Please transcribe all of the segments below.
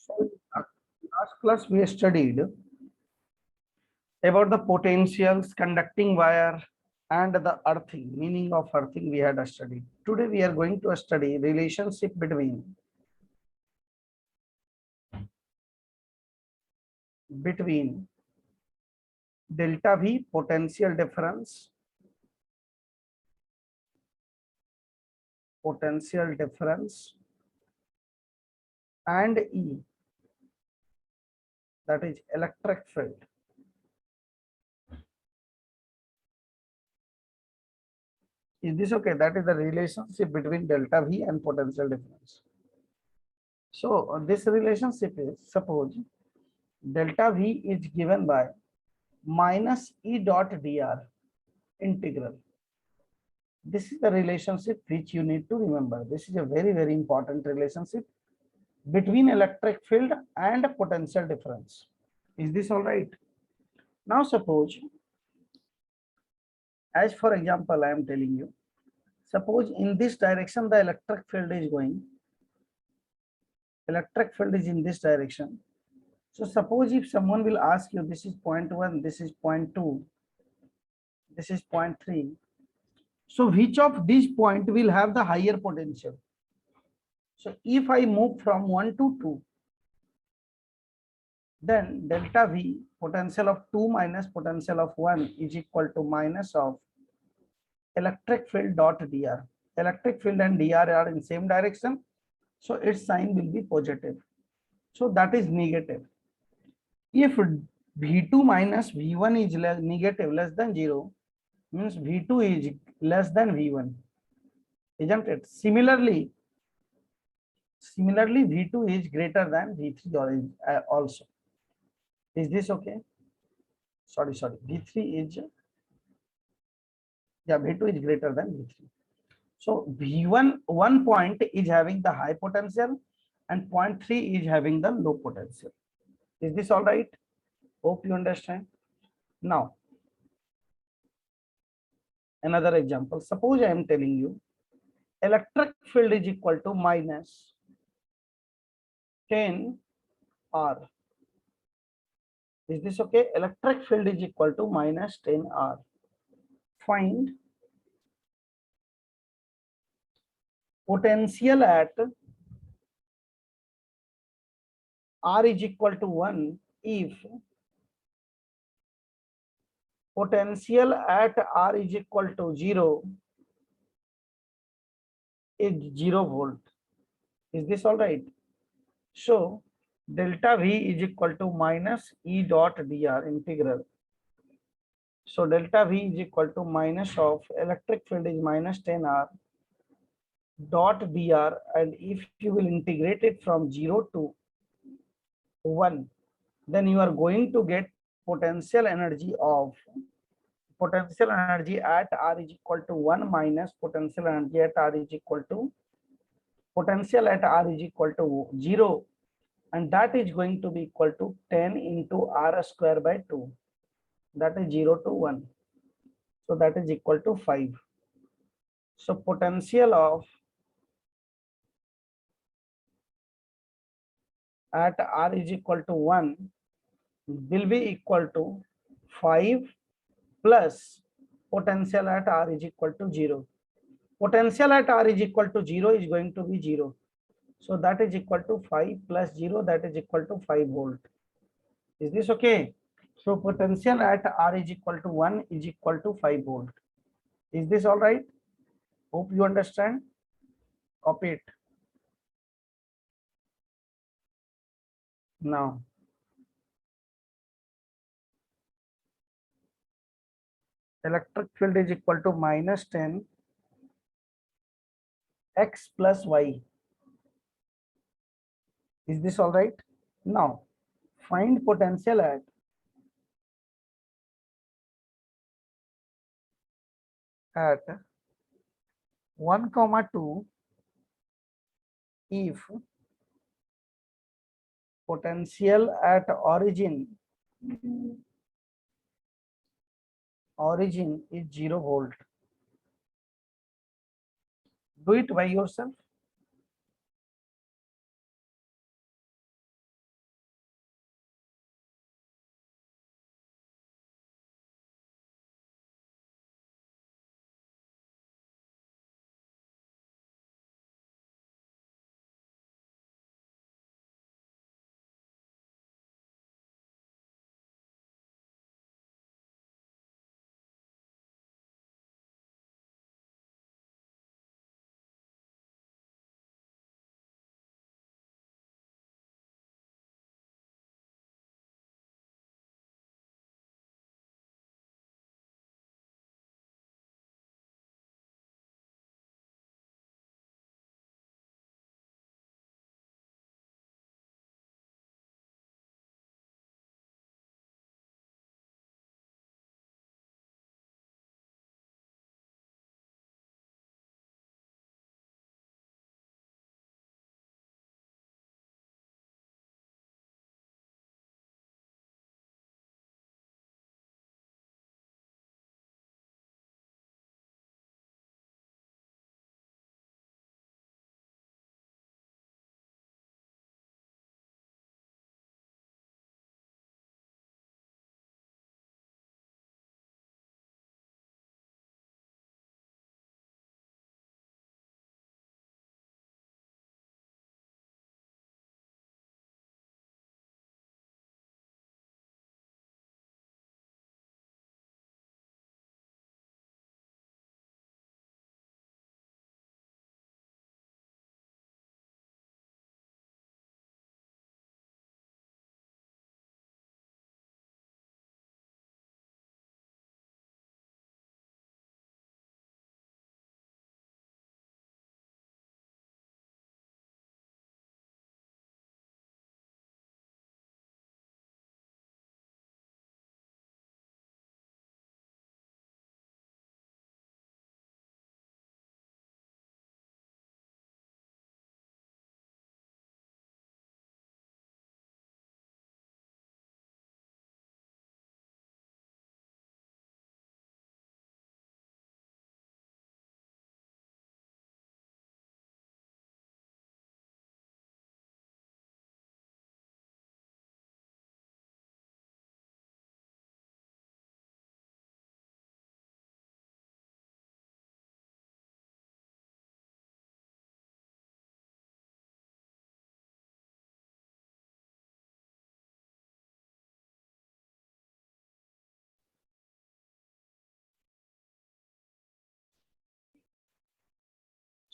So, last class we studied about the potentials, conducting wire, and the earthing. Meaning of earthing we had studied. Today we are going to study relationship between delta V potential difference, and E, that is electric field. Is this okay? That is the relationship between delta V and potential difference. So this relationship is, suppose delta V is given by minus E dot dr integral. This is the relationship which you need to remember. This is a very, very important relationship between electric field and potential difference. Is this all right? Now suppose, as for example, I am telling you, suppose in this direction the electric field is going. Electric field is in this direction. So suppose if someone will ask you, this is 0.1, this is 0.2, this is 0.3. So which of these point will have the higher potential? So if I move from 1 to 2, then delta V, potential of 2 minus potential of 1, is equal to minus of electric field dot dr. Electric field and dr are in same direction, so its sign will be positive. So that is negative. If V2 minus V1 is negative, less than 0, means V2 is less than V1, isn't it? Similarly, V2 is greater than V3 or also. Is this okay? Sorry, V3 is, yeah, V2 is greater than V3. So V1, one point is having the high potential and 0.3 is having the low potential. Is this all right? Hope you understand. Now, another example. Suppose I am telling you electric field is equal to minus 10 R. Is this okay? Electric field is equal to minus 10 R. Find potential at R is equal to 1 if potential at R is equal to 0 is 0 volt. Is this all right? So delta V is equal to minus E dot dr integral. So delta V is equal to minus of electric field is minus 10 R dot dr, and if you will integrate it from 0 to 1, then you are going to get potential energy at R is equal to 1 minus potential energy at R is equal to 0, and that is going to be equal to 10 into R square by 2. That is 0 to 1. So that is equal to 5. So potential of at R is equal to 1 will be equal to 5 plus potential at R is equal to 0. Potential at R is equal to 0 is going to be 0. So that is equal to 5 plus 0, that is equal to 5 volt. Is this okay? So potential at R is equal to 1 is equal to 5 volt. Is this all right? Hope you understand. Copy it. Now, electric field is equal to minus 10 x plus y. Is this all right? Now, find potential at at 1, 2 if potential at origin is 0 volt. Do it by yourself.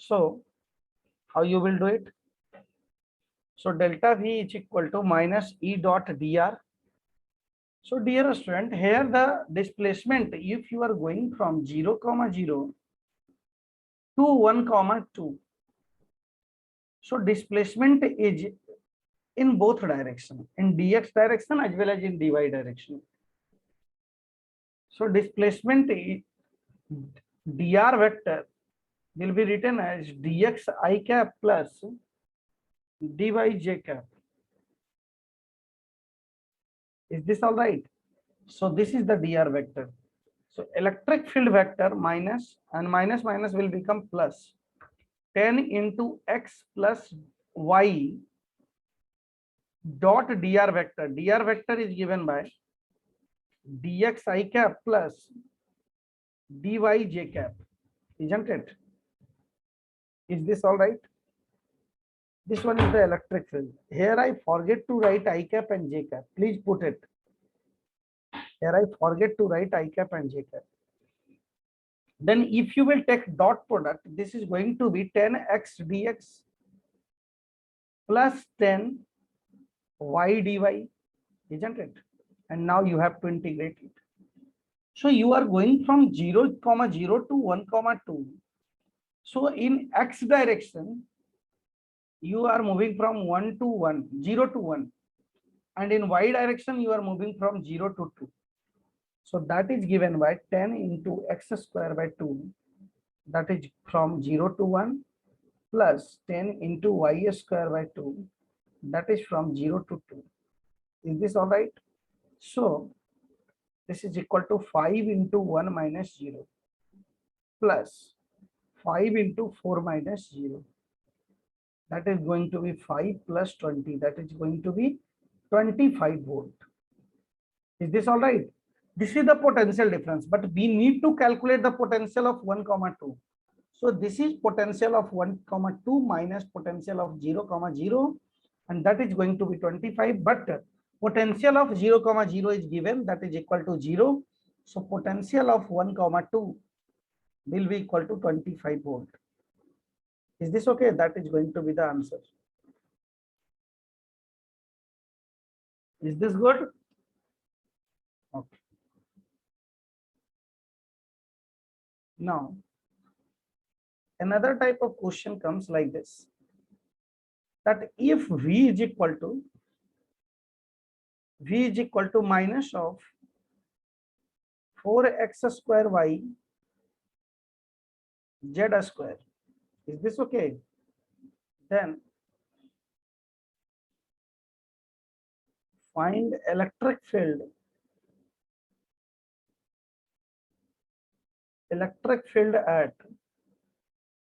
So how you will do it? So delta V is equal to minus E dot dr. So dear student, here the displacement, if you are going from 0 comma 0 to 1 comma 2, so displacement is in both direction, in dx direction as well as in dy direction. So displacement dr vector will be written as dx I cap plus dy j cap. Is this all right? So this is the dr vector. So electric field vector minus and minus minus will become plus 10 into x plus y dot dr vector. Dr vector is given by dx I cap plus dy j cap, isn't it? Is this all right? This one is the electric field. Here I forget to write I cap and j cap. Please put it. Here I forget to write I cap and j cap. Then if you will take dot product, this is going to be 10x dx plus 10 y dy, isn't it? And now you have to integrate it. So you are going from 0 comma 0 to 1 comma 2. So in x direction, you are moving from 1 to 1, 0 to 1. And in y direction, you are moving from 0 to 2. So that is given by 10 into x square by 2. That is from 0 to 1 plus 10 into y square by 2. That is from 0 to 2. Is this all right? So this is equal to 5 into 1 minus 0 plus 5 into 4 minus 0. That is going to be 5 plus 20. That is going to be 25 volt. Is this all right? This is the potential difference, but we need to calculate the potential of 1 comma 2. So this is potential of 1 comma 2 minus potential of 0 comma 0, and that is going to be 25. But potential of 0 comma 0 is given, that is equal to 0. So potential of 1 comma 2 will be equal to 25 volt. Is this okay? That is going to be the answer. Is this good? Okay. Now, another type of question comes like this, that if V is equal to minus of 4x square y z square. Is this okay? Then find electric field at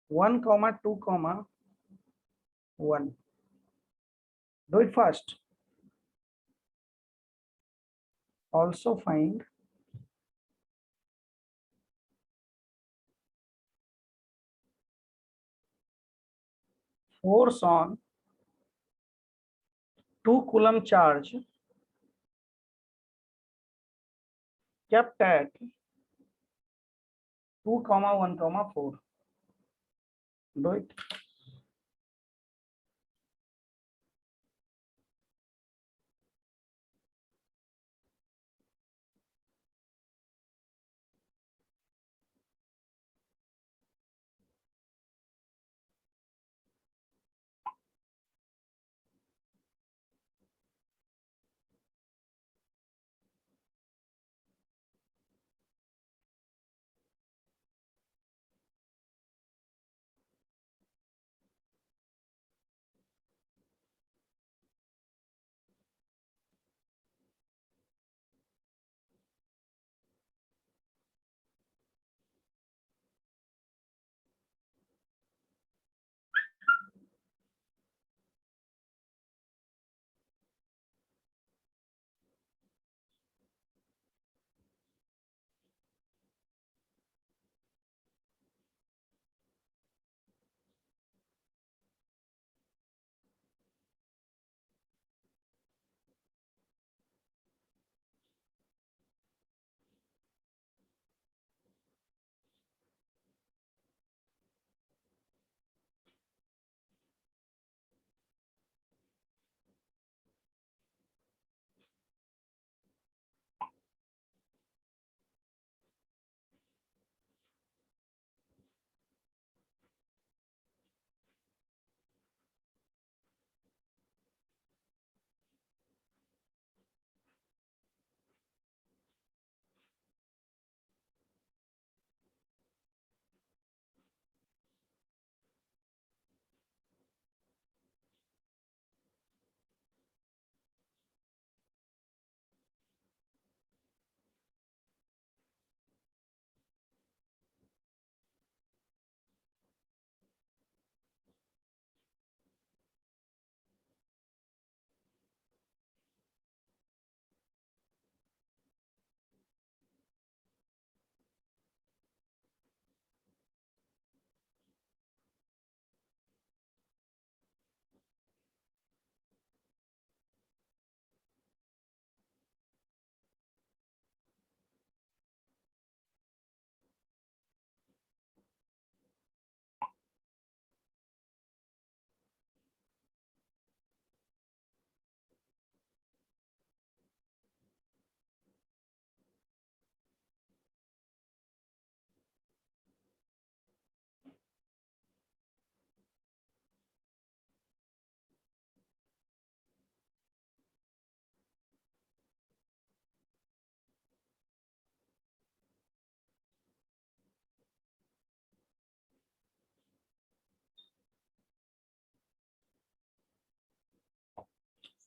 1 comma 2 comma 1. Do it fast. Also find force on 2 coulomb charge kept at 2 comma 1 comma 4. Do it.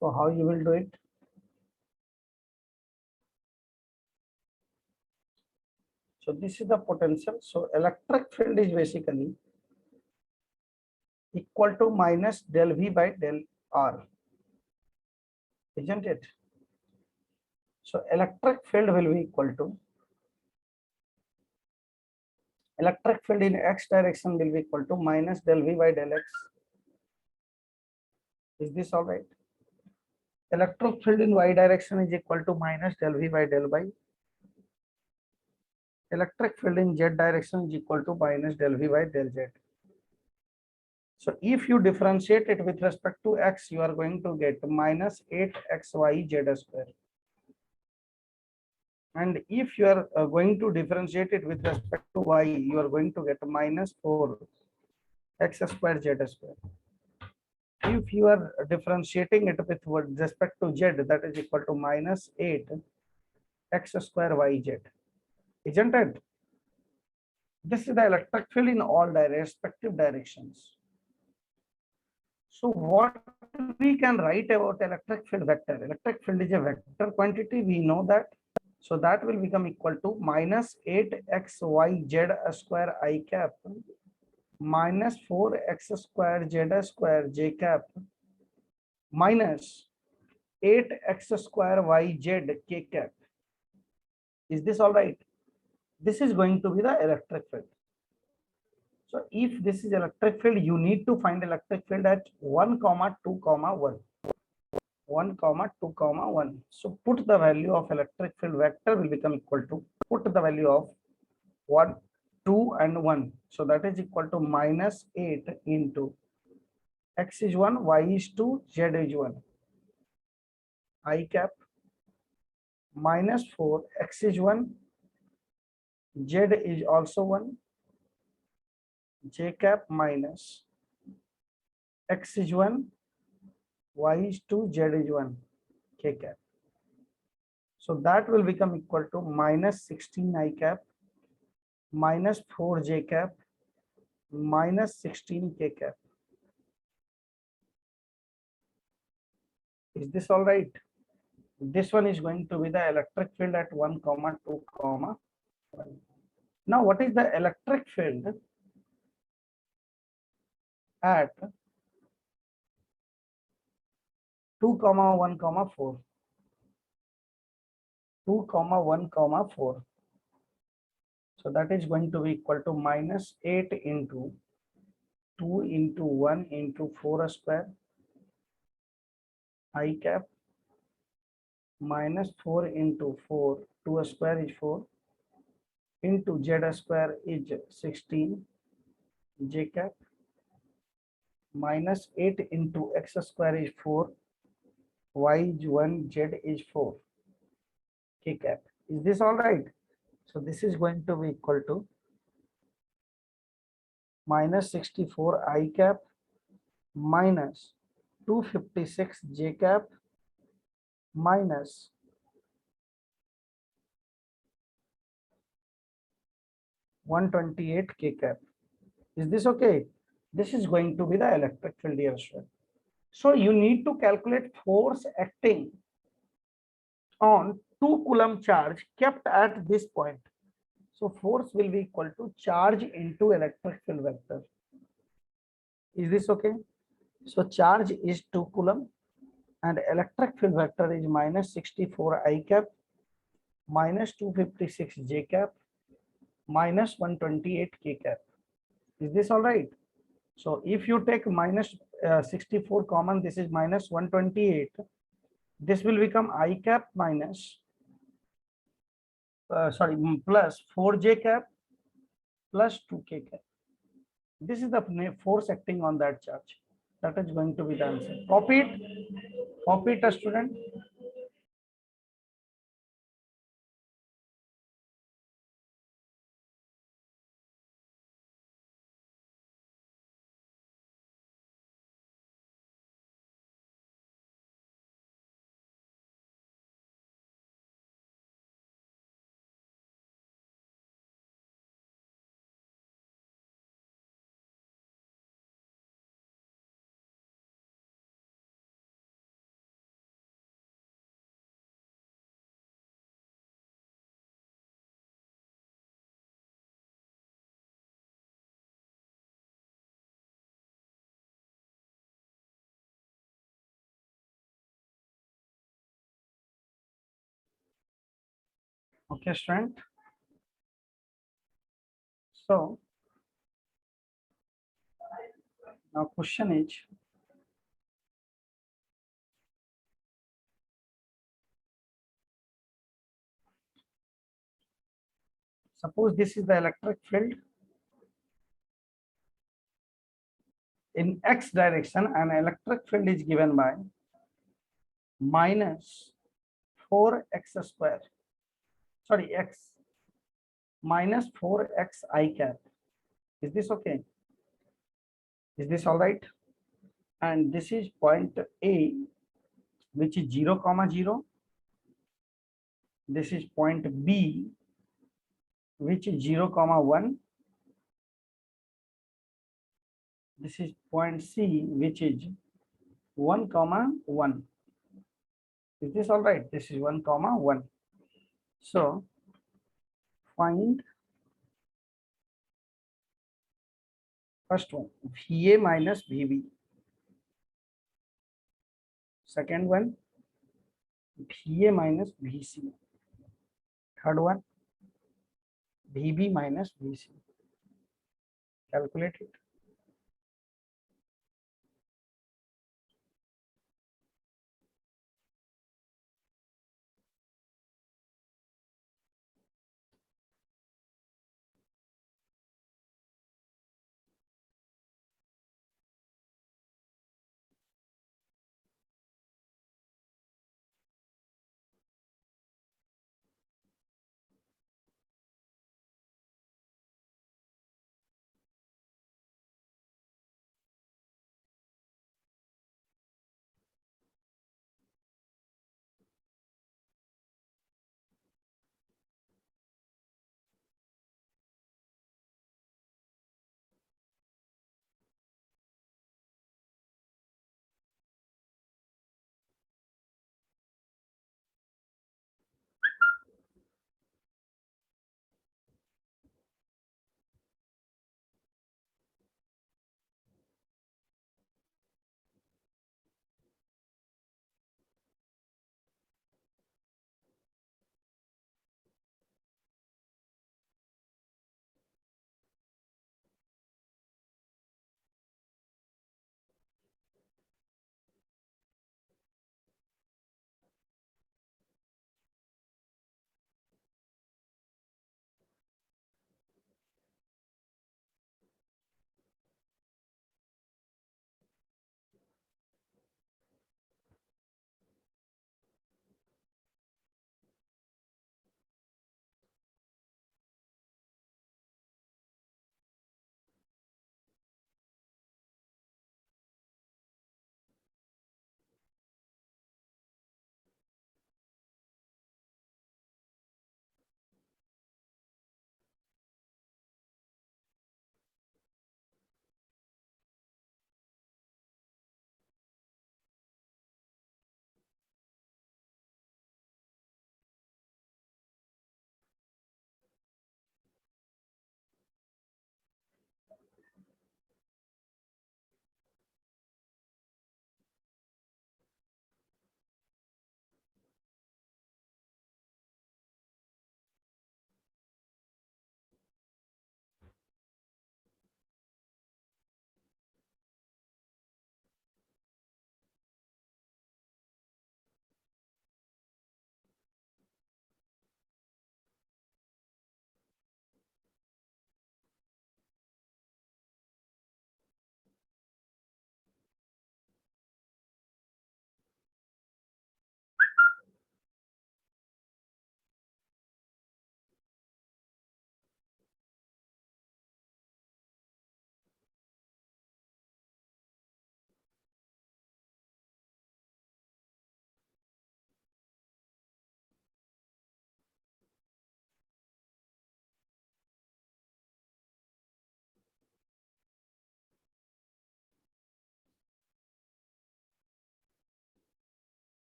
So how you will do it? So this is the potential. So electric field is basically equal to minus del V by del R, isn't it? So electric field will be equal to, electric field in x direction will be equal to minus del V by del x. Is this all right? Electric field in y direction is equal to minus del V by del y. Electric field in z direction is equal to minus del V by del z. So if you differentiate it with respect to x, you are going to get minus 8xyz square. And if you are going to differentiate it with respect to y, you are going to get minus 4x square z square. If you are differentiating it with respect to z, that is equal to minus 8x square yz. Isn't it? This is the electric field in all respective directions. So what we can write about electric field vector? Electric field is a vector quantity, we know that. So that will become equal to minus 8xyz square I cap minus 4x square z square j cap minus 8x square yz k cap. Is this all right? This is going to be the electric field. So if this is electric field, you need to find electric field at 1, 2, 1. 1, 2, 1. So put the value of electric field vector will become equal to, put the value of 1, 2 and 1. So that is equal to minus 8 into x is 1, y is 2, z is 1. I cap minus 4, x is 1, z is also 1, j cap minus x is 1, y is 2, z is 1, k cap. So that will become equal to minus 16 I cap minus 4 j cap minus 16 k cap. Is this all right? This one is going to be the electric field at 1, 2, 1. Now what is the electric field at 2, 1, 4? 2, 1, 4. So that is going to be equal to minus 8 into 2 into 1 into 4 square I cap minus 4 into 4, 2 square is 4 into z square is 16 j cap minus 8 into x square is 4, y is 1, z is 4 k cap. Is this all right? So this is going to be equal to minus 64 I cap minus 256 j cap minus 128 k cap. Is this okay? This is going to be the electric field here. So you need to calculate force acting on 2 coulomb charge kept at this point. So force will be equal to charge into electric field vector. Is this okay? So charge is 2 coulomb and electric field vector is minus 64 I cap minus 256 j cap minus 128 k cap. Is this all right? So if you take minus 64 common, this is minus 128. This will become I cap minus, plus 4j cap plus 2k cap. This is the force acting on that charge. That is going to be the answer. Copy it, student. Okay, student. So now question is, suppose this is the electric field in x direction, and electric field is given by minus 4x square, sorry, x minus 4x I cap. Is this okay? Is this all right? And this is point A, which is 0 comma 0. This is point B, which is 0 comma 1. This is point C, which is 1 comma 1. Is this all right? This is 1 comma 1. So find first one, VA minus VB. Second one, VA minus VC. Third one, VB minus VC. Calculate it.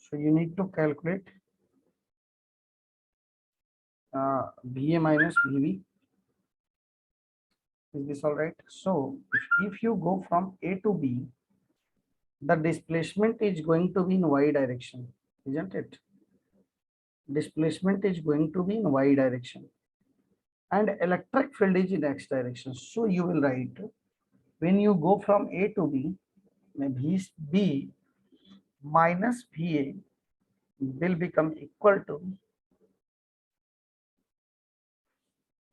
So you need to calculate VA minus VB. Is this all right? So if you go from A to B, the displacement is going to be in Y direction, isn't it? Displacement is going to be in Y direction and electric field is in X direction. So you will write, when you go from A to B, B minus VA will become equal to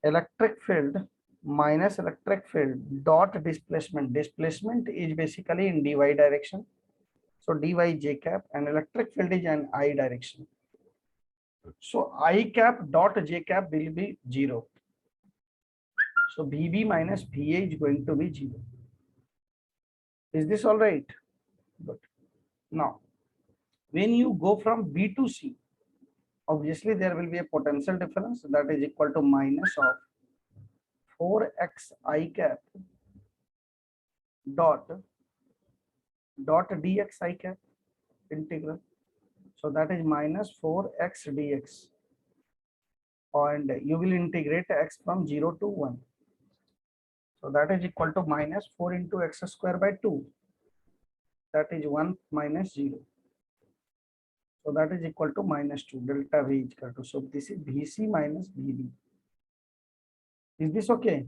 electric field minus electric field dot displacement. Displacement is basically in dy direction. So dy j cap and electric field is in I direction. So I cap dot j cap will be 0. So VB minus VA is going to be 0. Is this all right? Good. Now, when you go from B to C, obviously there will be a potential difference that is equal to minus of 4x I cap dot dx I cap integral. So that is minus 4x dx. And you will integrate x from 0 to 1. So that is equal to minus 4 into x square by 2. That is 1 minus 0. So that is equal to minus 2. Delta V is equal to. So this is VC minus VB. Is this okay?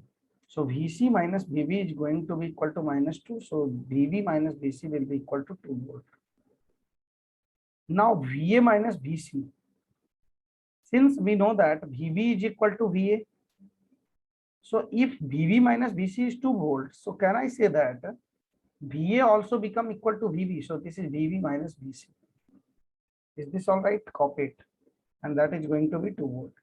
So VC minus VB is going to be equal to minus 2. So VB minus VC will be equal to 2 volt. Now VA minus VC. Since we know that VB is equal to VA. So if VB minus VC is 2 volts, so can I say that VA also become equal to VB? So this is VB minus VC. Is this all right? Copy it. And that is going to be 2 volt.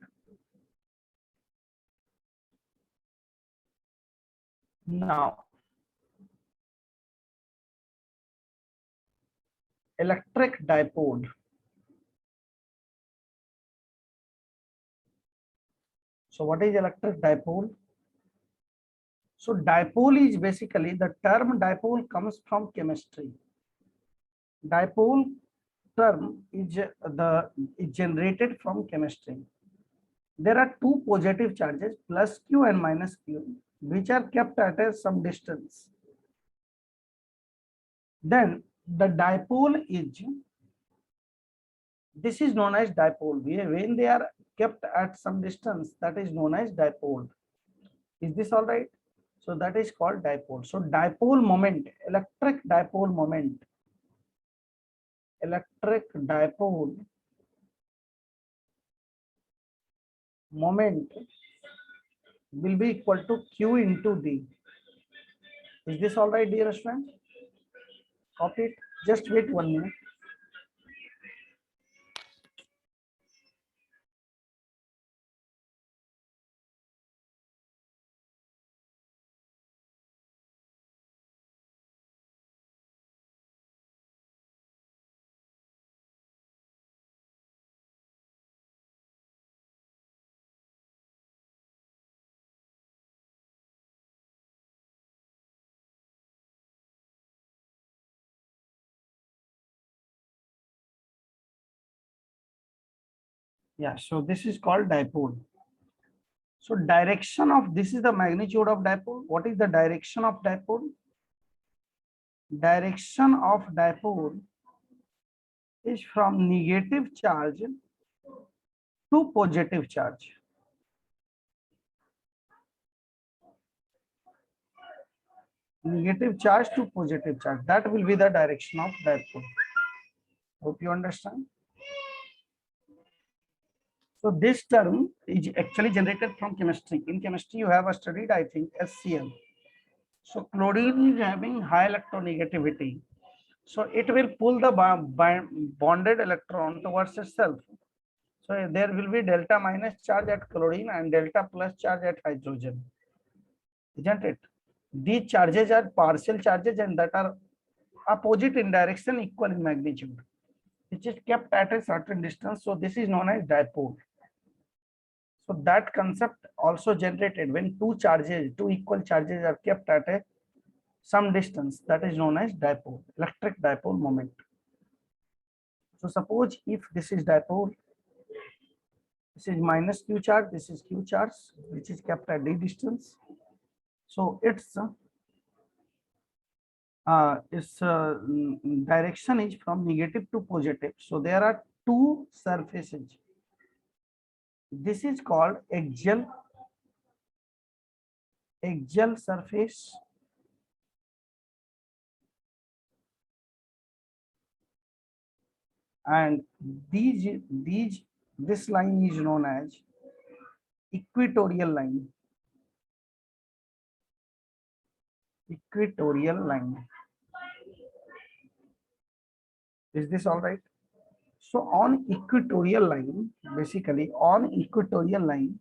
Now, electric dipole. So what is electric dipole? So dipole is basically, the term dipole comes from chemistry. Dipole term is generated from chemistry. There are two positive charges, plus Q and minus Q, which are kept at some distance. Then the dipole is, this is known as dipole. When they are kept at some distance, that is known as dipole. Is this all right? So that is called dipole. So dipole moment, electric dipole moment, electric dipole moment will be equal to Q into D. Is this all right, dear student? Copy it. Just wait 1 minute. Yeah, so this is called dipole. So direction of, this is the magnitude of dipole. What is the direction of dipole? Direction of dipole is from negative charge to positive charge. Negative charge to positive charge. That will be the direction of dipole. Hope you understand. So this term is actually generated from chemistry. In chemistry, you have studied, I think, SCl. So chlorine is having high electronegativity. So it will pull the bonded electron towards itself. So there will be delta minus charge at chlorine and delta plus charge at hydrogen. Isn't it? These charges are partial charges and that are opposite in direction, equal in magnitude, which is kept at a certain distance. So this is known as dipole. So that concept also generated when two equal charges are kept at some distance, that is known as dipole, electric dipole moment. So suppose if this is dipole, this is minus q charge, this is q charge, which is kept at d distance. So its direction is from negative to positive. So there are two surfaces. This is called axial surface, and this line is known as equatorial line. Equatorial line. Is this all right? So on equatorial line, basically on equatorial line,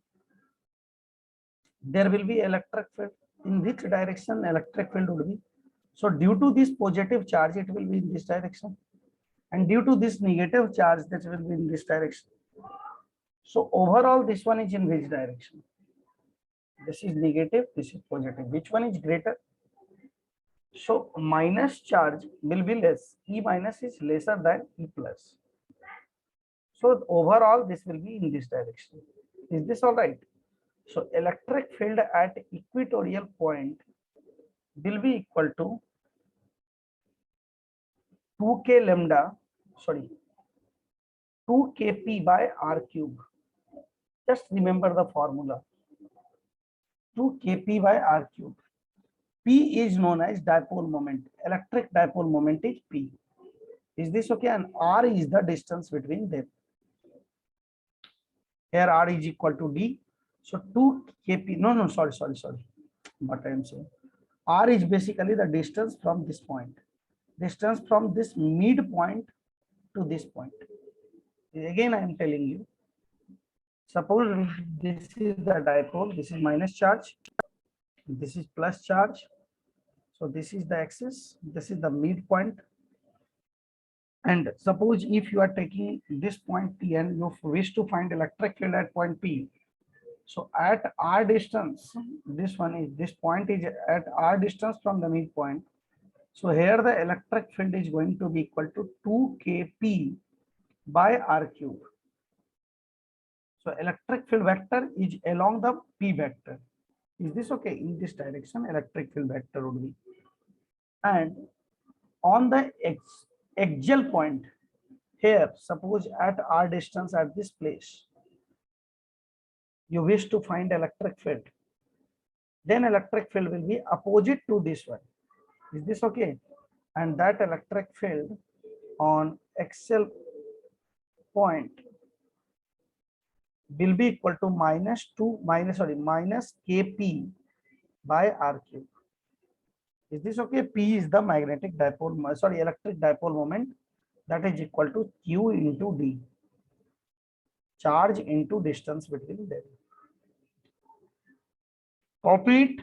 there will be electric field. In which direction electric field would be? So due to this positive charge, it will be in this direction, and due to this negative charge, that will be in this direction. So overall, this one is in which direction? This is negative, this is positive. Which one is greater? So minus charge will be less. E minus is lesser than E plus. So overall, this will be in this direction. Is this all right? So electric field at equatorial point will be equal to 2k lambda, sorry, 2kp by r cube. Just remember the formula. 2kp by r cube. P is known as dipole moment. Electric dipole moment is P. Is this okay? And R is the distance between them. Here R is equal to D. So 2 kp. No, sorry. What I am saying. R is basically the distance from this point. Distance from this midpoint to this point. Again, I am telling you. Suppose this is the dipole. This is minus charge. This is plus charge. So this is the axis. This is the midpoint. And suppose if you are taking this point P and you wish to find electric field at point P. So at r distance, this point is at r distance from the midpoint. So here the electric field is going to be equal to 2kp by r cube. So electric field vector is along the P vector. Is this okay? In this direction, electric field vector would be. And on the axial point, here, suppose at r distance at this place, you wish to find electric field, then electric field will be opposite to this one. Is this okay? And that electric field on axial point will be equal to minus kp by r cube. Is this okay? P is the electric dipole moment, that is equal to q into d, charge into distance between them. Copy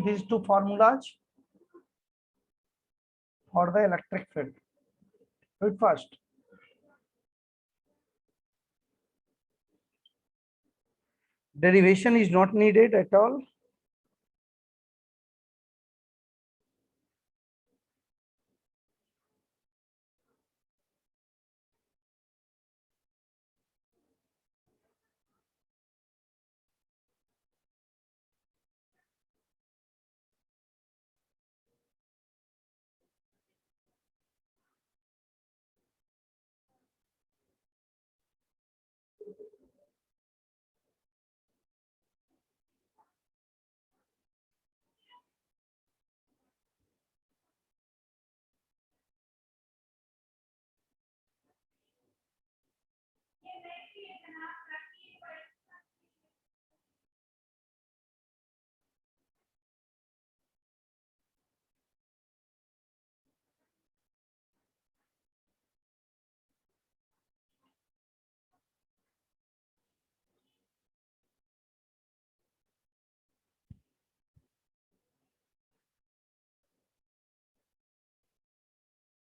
these two formulas for the electric field. Do it first. Derivation is not needed at all.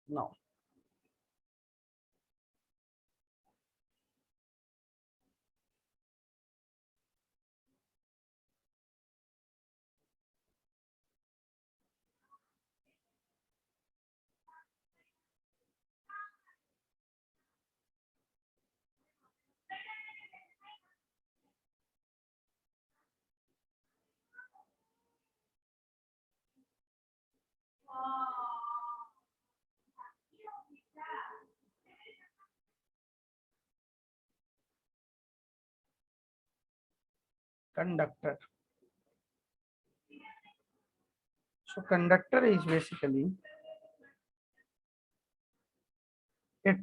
No. conductor. So conductor is basically it.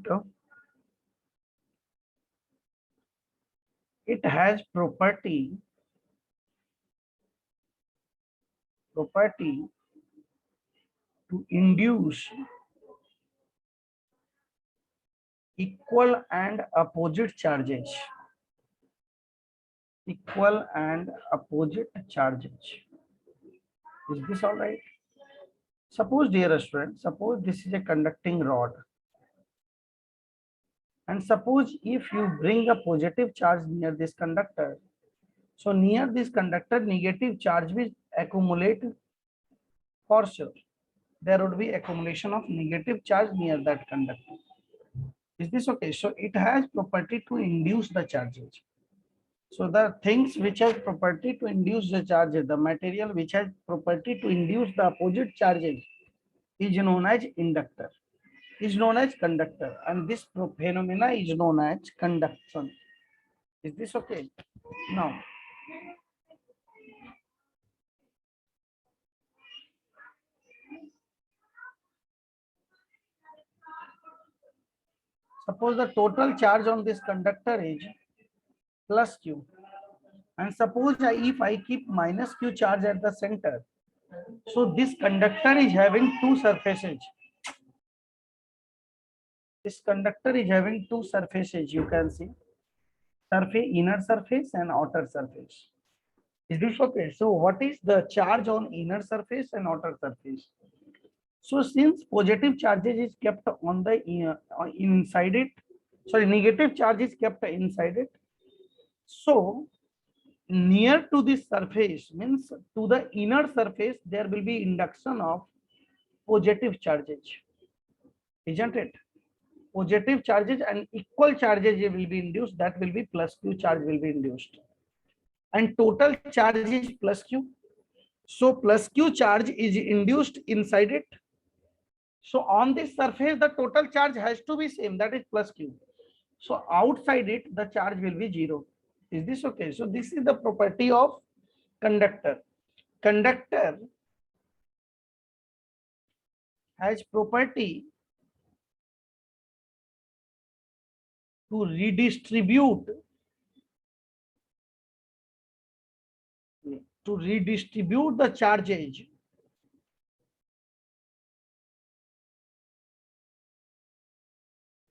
It has property to induce equal and opposite charges. Equal and opposite charges. Is this all right? Suppose, dear student, suppose this is a conducting rod. And suppose if you bring a positive charge near this conductor, so near this conductor, negative charge will accumulate for sure. There would be accumulation of negative charge near that conductor. Is this okay? So it has property to induce the charges. So the things which has property to induce the charges, the material which has property to induce the opposite charges is known as inductor, is known as conductor, and this phenomena is known as conduction. Is this okay? Now, suppose the total charge on this conductor is plus Q. And suppose if I keep minus Q charge at the center, so this conductor is having two surfaces. This conductor is having two surfaces, you can see. Surface, inner surface and outer surface. Is this okay? So what is the charge on inner surface and outer surface? So since positive charges is kept on the inside it, sorry, negative charge is kept inside it. So near to this surface means to the inner surface, there will be induction of positive charges, isn't it? Positive charges and equal charges will be induced, that will be plus Q charge will be induced. And total charge is plus Q. So plus Q charge is induced inside it. So on this surface, the total charge has to be same, that is plus Q. So outside it, the charge will be 0. Is this okay? So this is the property of conductor. Conductor has property to redistribute the charges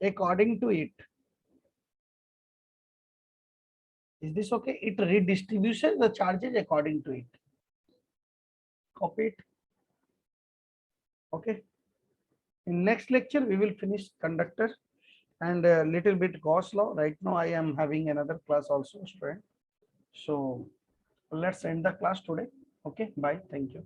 according to it. Is this okay? It redistributes the charges according to it. Copy it. Okay. In next lecture, we will finish conductor and a little bit Gauss law. Right now, I am having another class also, student. So let's end the class today. Okay. Bye. Thank you.